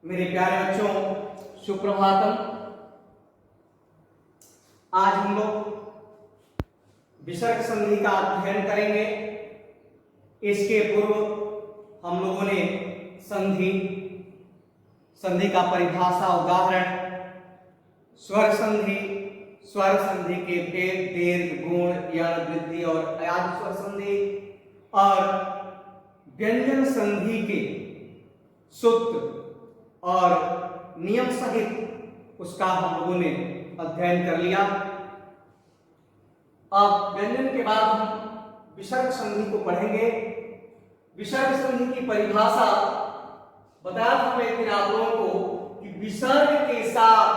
मेरे प्यारे बच्चों, सुप्रभातम। आज हम लोग विसर्ग संधि का अध्ययन करेंगे। इसके पूर्व हम लोगों ने संधि का परिभाषा, उदाहरण, स्वर संधि के भेद, दीर्घ, गुण, यण, वृद्धि और अयाज स्वर संधि और व्यंजन संधि के सूत्र और नियम सहित उसका हम लोगों ने अध्ययन कर लिया। अब व्यंजन के बाद हम विसर्ग संधि को पढ़ेंगे। विसर्ग संधि की परिभाषा बताया था मैं एक दिन आप लोगों को कि विसर्ग के साथ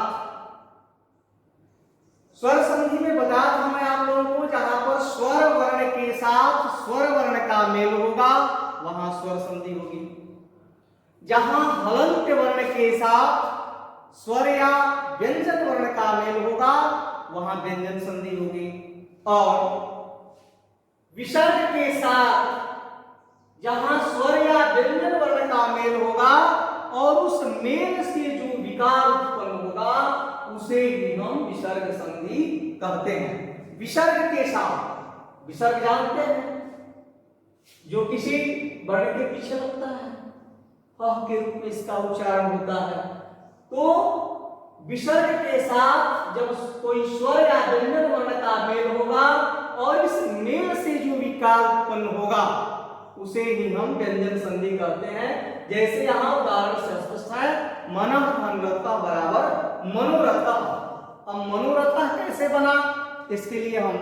स्वर संधि में बताया था मैं आप लोगों को, जहां पर स्वर वर्ण के साथ स्वर वर्ण का मेल होगा वहां स्वर संधि होगी। जहां हलंत वर्ण के साथ स्वर या व्यंजन वर्ण का मेल होगा वहां व्यंजन संधि होगी। और विसर्ग के साथ जहां स्वर या व्यंजन वर्ण का मेल होगा और उस मेल से जो विकार उत्पन्न होगा उसे ही हम विसर्ग संधि कहते हैं। विसर्ग के साथ, विसर्ग जानते हैं जो किसी वर्ण के पीछे लगता है, के रूप में इसका उच्चारण होता है। तो विसर्ग के साथ जब कोई स्वर या व्यंजन वर्ण का मेल होगा और इस मेल से जो विकार उत्पन्न होगा उसे ही हम व्यंजन संधि कहते हैं। जैसे यहां उदाहरण से स्पष्ट है, मनः धनरता बराबर मनोरथा। अब मनोरथा कैसे बना, इसके लिए हम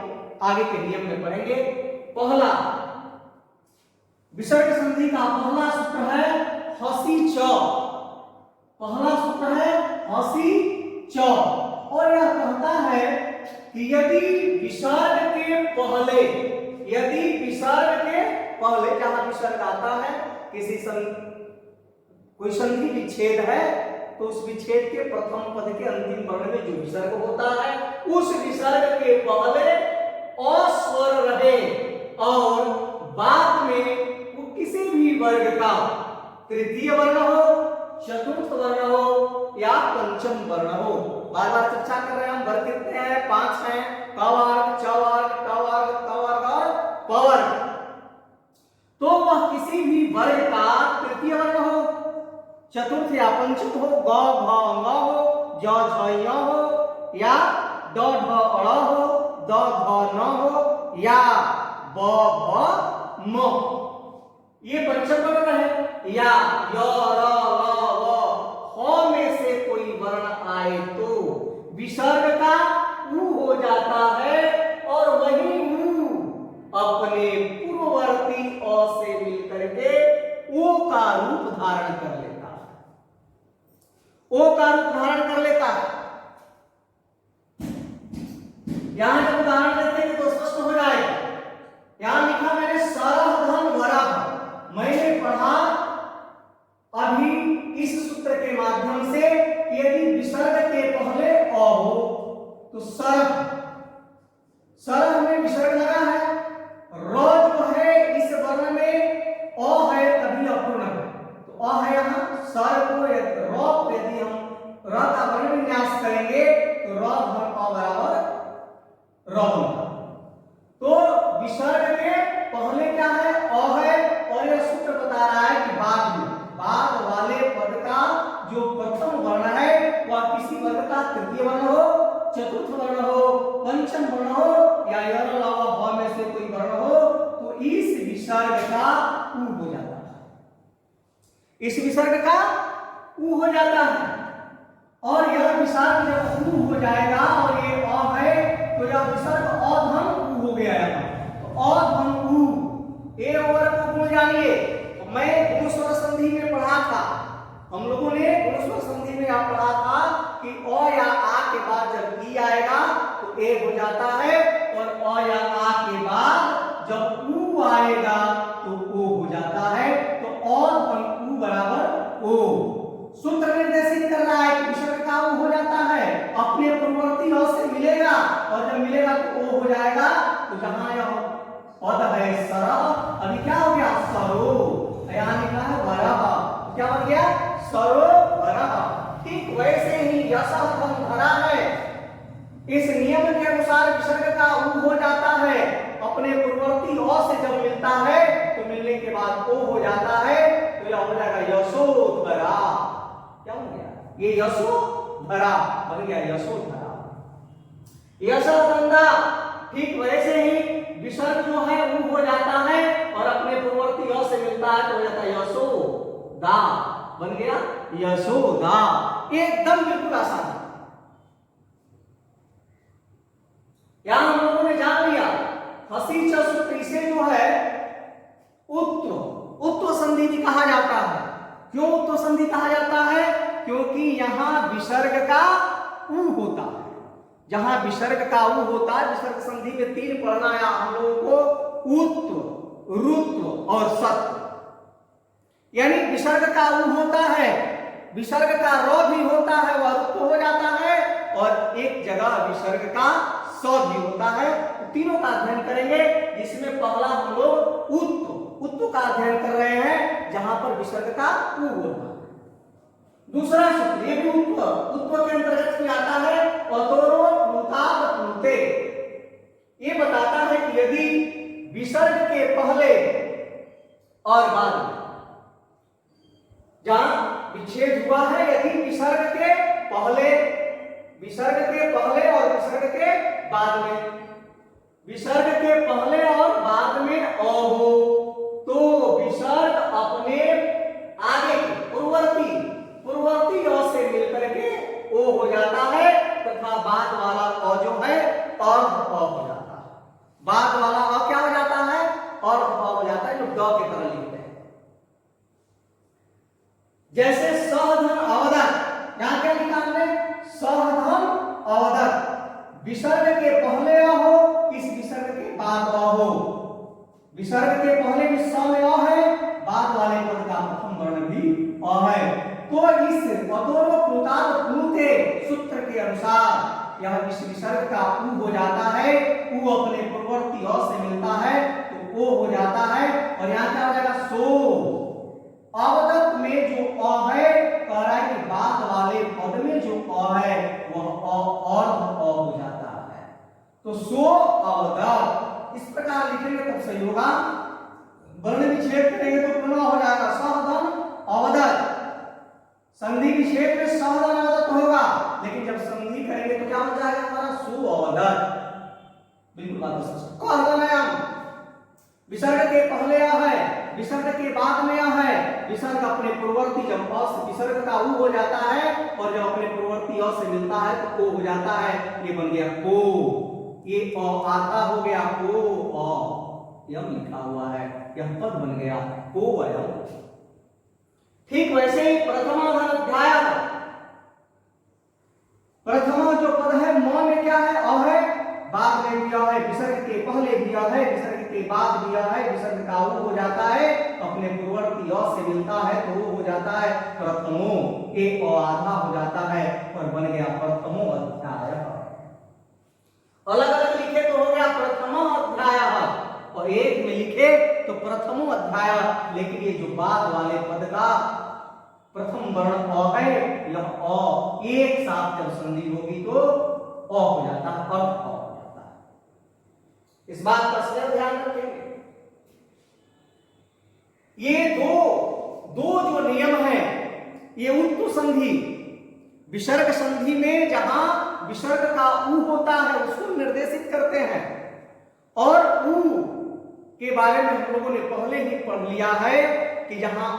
आगे के नियम में पढ़ेंगे। पहला विसर्ग संधि का पहला सूत्र है हसी च। पहला सूत्र है हसी च और यह कहता है कि यदि विसर्ग के पहले जहां विसर्ग आता है, कोई संधि विच्छेद है तो उस विच्छेद के प्रथम पद के अंतिम वर्ण में जो विसर्ग होता है उस विसर्ग के पहले अस्वर रहे और बाद में किसी भी वर्ग का तृतीय वर्ण हो, चतुर्थ वर्ण हो या पंचम वर्ण हो। बार बार चर्चा कर रहे हैं हम, वर्ग कितने हैं? 5 हैं। क वर्ग, च वर्ग, ट वर्ग, त वर्ग और प वर्ग। तो वह किसी भी वर्ग का तृतीय वर्ण हो, चतुर्थ या पंचम हो, ग घ ङ हो, ज झ ञ हो या ड ढ अड़ हो, द ध न हो या ब भ म, ये पंचम वर्ण है। या य र ल व ह में से कोई वर्ण आए तो विसर्ग का उ हो जाता है और वही उ अपने पूर्ववर्ती अ से मिलकर के ओ का रूप धारण कर लेता है। ओ का रूप धारण कर लेता है। यहां जब उदाहरण देखेंगे तो स्पष्ट हो जाएगा। यहां लिखा मैंने सरह धन वरह। मैंने पढ़ा अभी इस सूत्र के माध्यम से कि यदि विसर्ग के पहले अ हो तो सरह में विसर्ग लगा है। र जो है इस वर्ण में अ है तभी अपूर्ण है, तो अ है यहां। सर को यदि हम र का वर्ण विन्यास करेंगे तो र धन अ बराबर र होगा। तो विसर्ग के पहले क्या है? अ है और यह सूत्र बता रहा है कि बाद वाले पद का जो प्रथम वर्ण है वह किसी वर्ग का तृतीय वर्ण हो, चतुर्थ वर्ण हो, पंचम वर्ण हो या यर अलावा भ में से कोई वर्ण हो तो इस विसर्ग का उ हो जाता है। इस विसर्ग का उ हो जाता है और यह विसर्ग जब उ हो जाएगा और ये अ है तो यह विसर्ग अधन उ हो गया है। तो अधन उ ए और गुण जानिए। तो मैं गुण स्वर संधि में पढ़ा था, हम लोगों ने गुण स्वर संधि में आप पढ़ा था कि अ या आ के बाद जब ई आएगा तो ए हो जाता है और अ या आ के बाद जब उ आएगा तो ओ हो जाता है। तो अ धन उ बराबर ओ। सूत्र निर्देशित कर रहा है कि विसर्ग का उ हो जाता है, अपने पूर्ववर्ती अ से मिलेगा और जब मिलेगा तो ओ हो जाएगा। तो जहां यह पद है सरह, अभी क्या हो गया? सरो। यहां लिखा है वरह, क्या हो गया? सरो वरह। इस नियम के अनुसार विसर्ग का ऊ हो जाता है, अपने पूर्ववर्ती अ से जब मिलता है तो मिलने के बाद ओ हो जाता है, तो यह हो जाएगा यशोधरा। क्या हो गया? ये यशोधरा बन गया, यशोधरा। यशोधरा। ठीक वैसे ही विसर्ग जो है ऊ हो जाता है और अपने पूर्ववर्ती अ से मिलता है तो हो जाता है यशोदा, बन गया यशोदा। एकदम बिल्कुल आसान। यहां हम लोगों ने जान लिया हसी सूत्र, इसे जो है उत्व संधि भी कहा जाता है। क्यों उत्व संधि कहा जाता है? क्योंकि यहां विसर्ग का ऊ होता है। जहां विसर्ग का ऊ होता है, विसर्ग संधि में 3 पढ़ना है हम लोगों को, उत्व, रुत्व और सत्व। यानी विसर्ग का ऊ होता है, विसर्ग का र भी होता है, वह रुत्व हो जाता है, और एक जगह विसर्ग का स भी होता है। तो तीनों का अध्ययन करेंगे, जिसमें पहला हम लोग उत्व का अध्ययन कर रहे हैं, जहां पर विसर्ग का ऊ होता है। दूसरा सूत्र ये भी उत्व के अंतर्गत में आता है, अतोरो प्लुताद प्लुते। ये बताता है कि यदि विसर्ग के पहले और बाद में, जहां विच्छेद हुआ है, यदि विसर्ग के पहले और विसर्ग के बाद में, विसर्ग के पहले और बाद में अ हो, तो विसर्ग अपने आगे पूर्ववर्ती अ से मिलकर के ओ हो जाता है, तथा बाद वाला अ जो है अर्ध अ हो जाता है। बाद वाला अ क्या हो जाता है? अर्ध अ हो जाता है, जो द की तरह लिखते हैं। जैसे सहधन अवदत, यहां क्या लिखा हमने? सहधन अवदत। विसर्ग के पहले अ हो, इस विसर्ग के बाद अ हो। विसर्ग के पहले भी स में अ है, बाद वाले पद का प्रथम वर्ण भी अ है। तो इस अतोरो प्लुताद प्लुते सूत्र के अनुसार यह इस विसर्ग का ऊ हो जाता है, ऊ अपने पूर्ववर्ती अ से मिलता है तो ओ हो जाता है, और यहां क्या हो जाएगा? सो। अवदत में जो अ है, कह रहा है कि बाद वाले पद में जो अ है वह अर्ध अ हो जाता है, तो सो अवदत। इस प्रकार लिखेंगे तब सही होगा। वर्ण विच्छेद करेंगे तो पुनः हो जाएगा सहधन अवदत। संधि विच्छेद में सहधन अवदत होगा, लेकिन जब संधि करेंगे तो क्या हो जाएगा हमारा? सो अवदत। बिल्कुल बात सच। विसर्ग के पहले अ है, विसर्ग के बाद में अ है, विसर्ग अपने पूर्ववर्ती जब अ से विसर्ग का ऊ हो जाता है और जब अपने पूर्ववर्ती अ से मिलता है तो ओ हो जाता है। ये बन गया को। ये अ आता हो गया को अ, यम लिखा हुआ है, यह पद बन गया को अयम। ठीक वैसे ही प्रथमाधन अध्याय, प्रथमा जो पद है म में क्या है? अ है, बाद में भी अ है, विसर्ग के पहले भी अ है, विसर्ग के बाद भी अ है, विसर्ग का ऊ हो जाता है, अपने पूर्ववर्ती अ से मिलता है तो वो हो जाता है प्रथमो। ए अ आधा हो जाता है और बन गया प्रथमो अध्याय। अलग अलग लिखे तो हो गया प्रथमो अध्याय, और एक में लिखे तो प्रथमो अध्याय। लेकिन ये जो बाद वाले पद का प्रथम वर्ण अ है, यह अ एक साथ जब संधि होगी तो अ हो जाता है, अर्ध अ हो जाता है। इस बात का सदैव ध्यान रखेंगे। ये दो जो नियम है, ये उत्तु संधि, विसर्ग संधि में जहां विसर्ग का ऊ होता है उसको निर्देशित करते हैं, और ऊ के बारे में हम लोगों ने पहले ही पढ़ लिया है कि जहां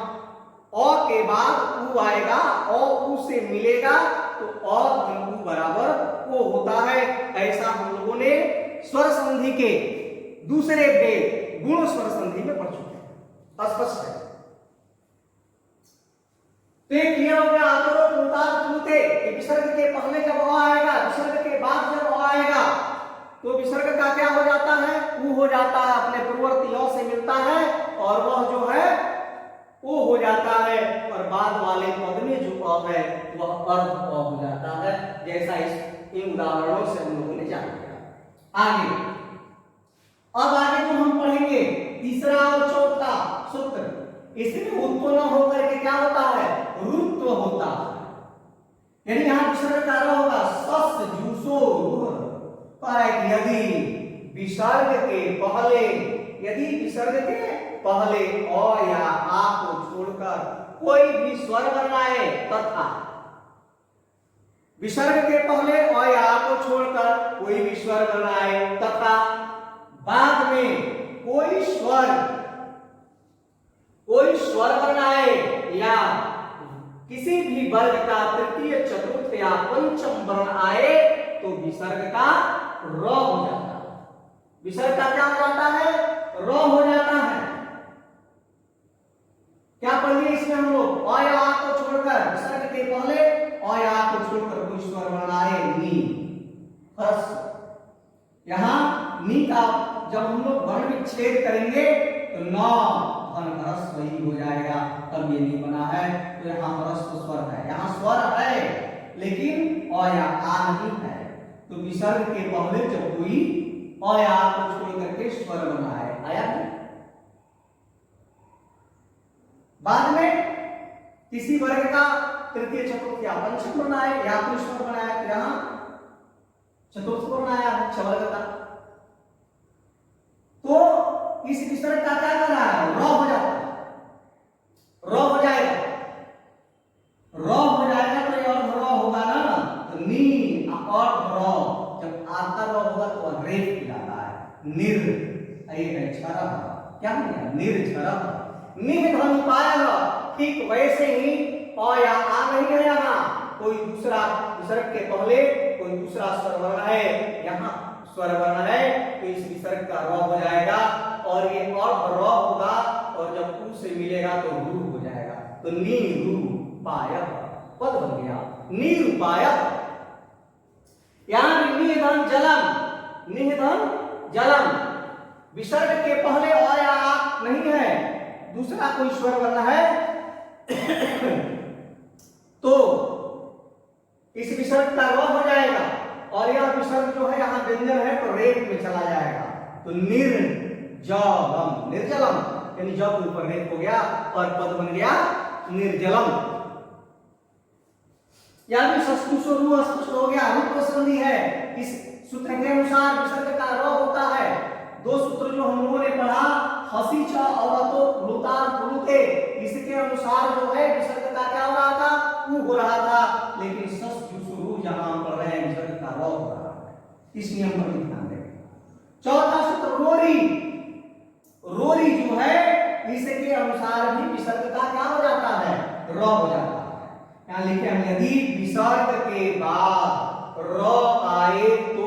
अ के बाद ऊ आएगा, अ ऊ से मिलेगा तो अ धन ऊ बराबर ओ होता है। ऐसा हम लोगों ने स्वर संधि के दूसरे वेद गुण स्वर संधि में पढ़ चुके हैं, स्पष्ट है। तो ये क्लियर हो गया। आतरो प्लुताद प्लुते, विसर्ग के पहले जब अ आएगा, विसर्ग के बाद जब अ आएगा तो विसर्ग का क्या हो जाता है? ऊ हो जाता है, अपने पूर्ववर्ती अ से मिलता है और वह जो है ओ हो जाता है, और बाद वाले पद में जो अ है वह अर्ध अ हो जाता है, जैसा इन उदाहरणों से हम लोगों ने जान लिया। आगे अब आगे जो हम पढ़ेंगे तीसरा और चौथा सूत्र, इसमें उत्पन्न होकर के क्या होता है? रुत्व होता है। यानी यहां विसर्ग का होगा सस जूसो रुह। कहा है कि यदि विसर्ग के पहले, यदि विसर्ग के पहले अ या आ को छोड़कर कोई भी स्वर वर्ण आए तथा, विसर्ग के पहले अ या आ को छोड़कर कोई भी स्वर वर्ण आए तथा बाद में कोई स्वर वर्ण आए या किसी भी वर्ग का तृतीय चतुर्थ या पंचम वर्ण आए तो विसर्ग का र हो जाता है। विसर्ग का क्या हो जाता है? र हो जाता है। क्या पढ़ लिए इसमें हम लोग? अ या आ को छोड़कर, विसर्ग के पहले अ या आ को छोड़कर कोई स्वर वर्ण आए, नी, ह्रस्व। यहां नी का जब हम लोग वर्ण विच्छेद करेंगे तो न धन ह्रस्व ही हो जाएगा, तब ये नी बना है। तो यहाँ ह्रस्व स्वर है, यहाँ स्वर है लेकिन अ या आ नहीं है। तो विसर्ग के पहले जब कोई अ या आ को छोड़ करके स्वर बना है, आया नहीं। बाद में किसी वर्ग का तृतीय चतुर्थ या पंचम वर्ण आए या कोई स्वर बनाया, तो यहाँ चतुर्थ वर्ण आया है छवर्ग का। तो इस विसर्ग का क्या कर रहा है? र हो जाता है, र हो जाएगा, र हो जाएगा तो ये अर्ध र होगा ना, तो नी अर्ध र, जब आता र होगा तो रेफ कहलाता है। निर क्षरः, क्या हो गया? निर्झरः। निधन पायः, ठीक वैसे ही अ या आ नहीं है, यहाँ कोई दूसरा विसर्ग के पहले कोई दूसरा स्वर वर्ण है, यहाँ स्वर वर्ण है तो इस विसर्ग का र हो जाएगा और ये अर्ध र होगा और जब उ से मिलेगा तो रू हो जाएगा। तो निरूपायः पद बन गया, निरूपायः। यहां निधन जलम, निधन जलम, विसर्ग के पहले अ या आ नहीं है, दूसरा कोई स्वर वर्ण है तो इस विसर्ग का र हो जाएगा और यह विसर्ग जो है यहाँ व्यंजन है तो रेप में चला जाएगा। तो निर्जलम, निर्जलम यानी जब ऊपर रेप हो गया और पद बन गया निर्जलम। यह भी सस्तुषु स्पष्ट हो गया, रूप संधि है। इस सूत्र के अनुसार विसर्ग का र होता है। दो सूत्र जो हम लोगों ने पढ़ा, हसी छ औरतो प्लुतार प्लुते, इसके अनुसार जो है विसर्ग का क्या हो रहा था? उ हो रहा था, लेकिन सस्तुषु जहां हम पढ़ रहे हैं विसर्ग का र हो रहा है। इस नियम पर ध्यान दें। चौथा सूत्र रोरी, रोरी जो है इसके अनुसार भी विसर्ग का क्या हो जाता है? र हो जाता है। यहाँ लिखे हम, यदि विसर्ग के बाद र आए तो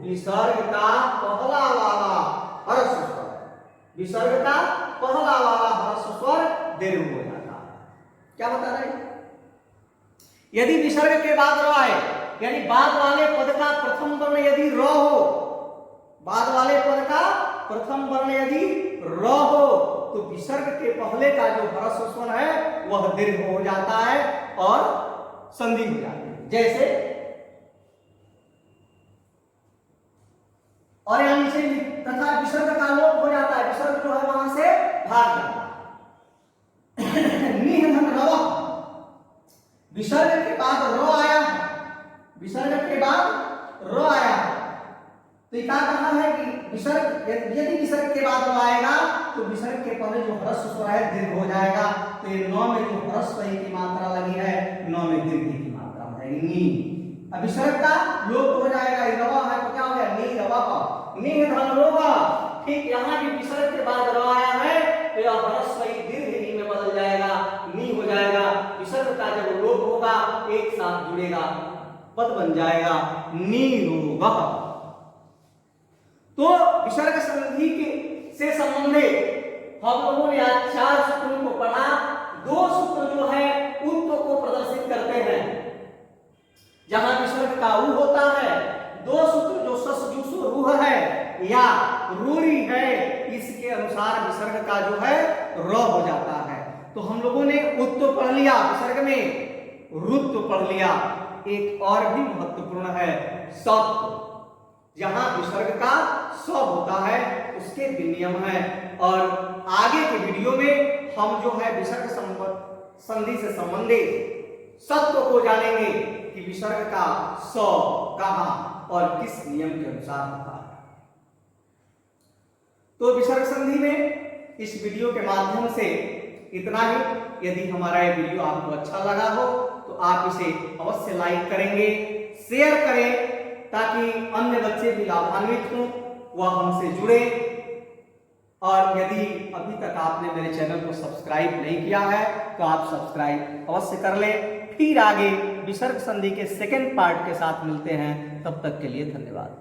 विसर्ग का पहला वाला ह्रस्व स्वर, विसर्ग का पहला वाला ह्रस्व स्वर दीर्घ हो जाता है। क्या बता रहे? यदि विसर्ग के बाद र आए, यानी बाद वाले पद का प्रथम वर्ण यदि र हो, बाद वाले पद का प्रथम वर्ण यदि र हो तो विसर्ग के पहले का जो ह्रस्व स्वर है वह दीर्घ हो जाता है और संधि हो जाती है। जैसे और यहां नीचे तथा विसर्ग का लोप हो जाता है, विसर्ग जो है वहां से भाग जाता है। निधन रव, विसर्ग के बाद र आया है, विसर्ग के बाद र आया है तो क्या कहा है कि विसर्ग, यदि विसर्ग के बाद र आएगा तो विसर्ग के पहले जो ह्रस्व स्वर है दीर्घ हो जाएगा। तो ये न में जो ह्रस्व की मात्रा लगी है, न में दीर्घ की मात्रा हो जाएगी, नी। अब विसर्ग का लोप हो जाएगा, रवा है तो क्या हो गया? नी रवा, निधन रोगा। ठीक यहाँ भी विसर्ग के बाद र आया है तो यह ह्रस्व दीर्घ ही में बदल जाएगा, नी हो जाएगा। विसर्ग का जब लोप होगा एक साथ जुड़ेगा, पद बन जाएगा निरोगः। तो विसर्ग संधि के से संबंधित हम लोगों ने आज 4 सूत्रों को पढ़ा। 2 सूत्र जो है उत्व को प्रदर्शित करते हैं, जहां विसर्ग का उ होता है। 2 सूत्र जो ससजुसु रूह है या रूरी है, इसके अनुसार विसर्ग का जो है र हो जाता है। तो हम लोगों ने उत्व पढ़ लिया, विसर्ग में रुत्व पढ़ लिया। एक और भी महत्वपूर्ण है सत्व, जहां विसर्ग का स होता है उसके विनियम है। और आगे के वीडियो में हम जो है विसर्ग संधि से संबंधित सत्व को जानेंगे कि विसर्ग का स कहां और किस नियम के अनुसार होता है। तो विसर्ग संधि में इस वीडियो के माध्यम से इतना ही। यदि हमारा ये वीडियो आपको अच्छा लगा हो तो आप इसे अवश्य लाइक करेंगे, शेयर करें, ताकि अन्य बच्चे भी लाभान्वित हों, वह हमसे जुड़े। और यदि अभी तक आपने मेरे चैनल को सब्सक्राइब नहीं किया है तो आप सब्सक्राइब अवश्य कर लें। फिर आगे विसर्ग संधि के सेकंड पार्ट के साथ मिलते हैं, तब तक के लिए धन्यवाद।